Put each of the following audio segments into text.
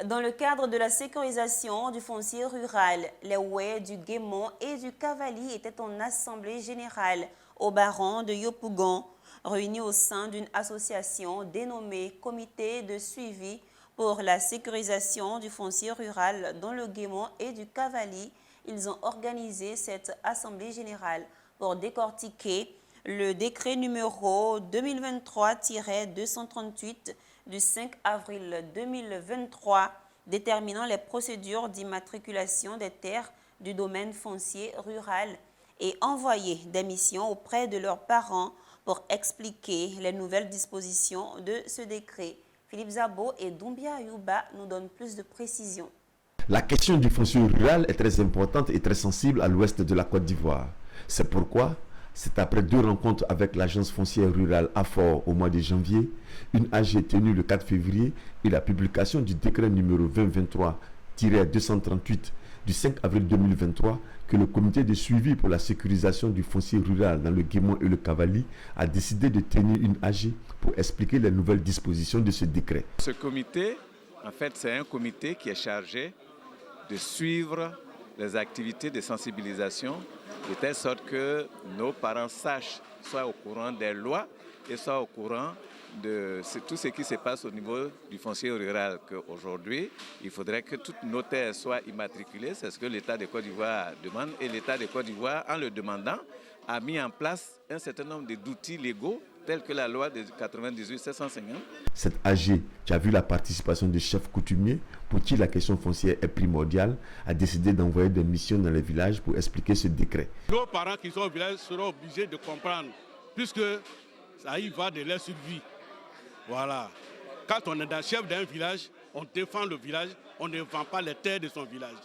Dans le cadre de la sécurisation du foncier rural, les oueds du Guémont et du Cavali étaient en assemblée générale au baron de Yopougon, réunis au sein d'une association dénommée Comité de suivi pour la sécurisation du foncier rural dans le Guémont et du Cavali. Ils ont organisé cette assemblée générale pour décortiquer le décret numéro 2023-238 du 5 avril 2023 déterminant les procédures d'immatriculation des terres du domaine foncier rural et envoyer des missions auprès de leurs parents pour expliquer les nouvelles dispositions de ce décret. Philippe Zabo et Doumbia Ayouba nous donnent plus de précisions. La question du foncier rural est très importante et très sensible à l'ouest de la Côte d'Ivoire. C'est pourquoi, c'est après 2 rencontres avec l'agence foncière rurale AFOR au mois de janvier, une AG tenue le 4 février et la publication du décret numéro 2023-238 du 5 avril 2023 que le comité de suivi pour la sécurisation du foncier rural dans le Guémont et le Cavali a décidé de tenir une AG pour expliquer les nouvelles dispositions de ce décret. Ce comité, en fait, c'est un comité qui est chargé de suivre les activités de sensibilisation de telle sorte que nos parents sachent, soient au courant des lois et soient au courant de tout ce qui se passe au niveau du foncier rural. Qu'aujourd'hui, il faudrait que toutes nos terres soient immatriculées, c'est ce que l'État de Côte d'Ivoire demande. Et l'État de Côte d'Ivoire, en le demandant, a mis en place un certain nombre d'outils légaux tels que la loi de 98-750. Cette AG, qui a vu la participation des chefs coutumiers, pour qui la question foncière est primordiale, a décidé d'envoyer des missions dans les villages pour expliquer ce décret. Nos parents qui sont au village seront obligés de comprendre, puisque ça y va de leur survie. Voilà. Quand on est chef d'un village, on défend le village, on ne vend pas les terres de son village.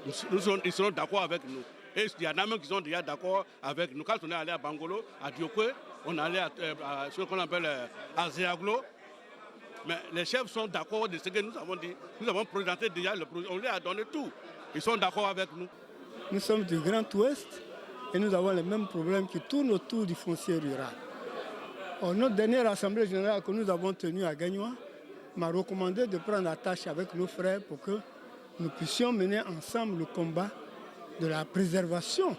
Ils seront d'accord avec nous. Et il y en a même qui sont déjà d'accord avec nous. Quand on est allé à Bangolo, à Diokwe, on est allé à ce qu'on appelle à Zéaglo. Mais les chefs sont d'accord de ce que nous avons dit. Nous avons présenté déjà le projet. On leur a donné tout. Ils sont d'accord avec nous. Nous sommes du Grand Ouest et nous avons les mêmes problèmes qui tournent autour du foncier rural. Notre dernière assemblée générale que nous avons tenue à Gagnois m'a recommandé de prendre la tâche avec nos frères pour que nous puissions mener ensemble le combat de la préservation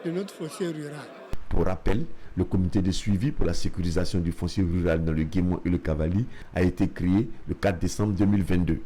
de notre foncier rural. Pour rappel, le comité de suivi pour la sécurisation du foncier rural dans le Guémont et le Cavali a été créé le 4 décembre 2022.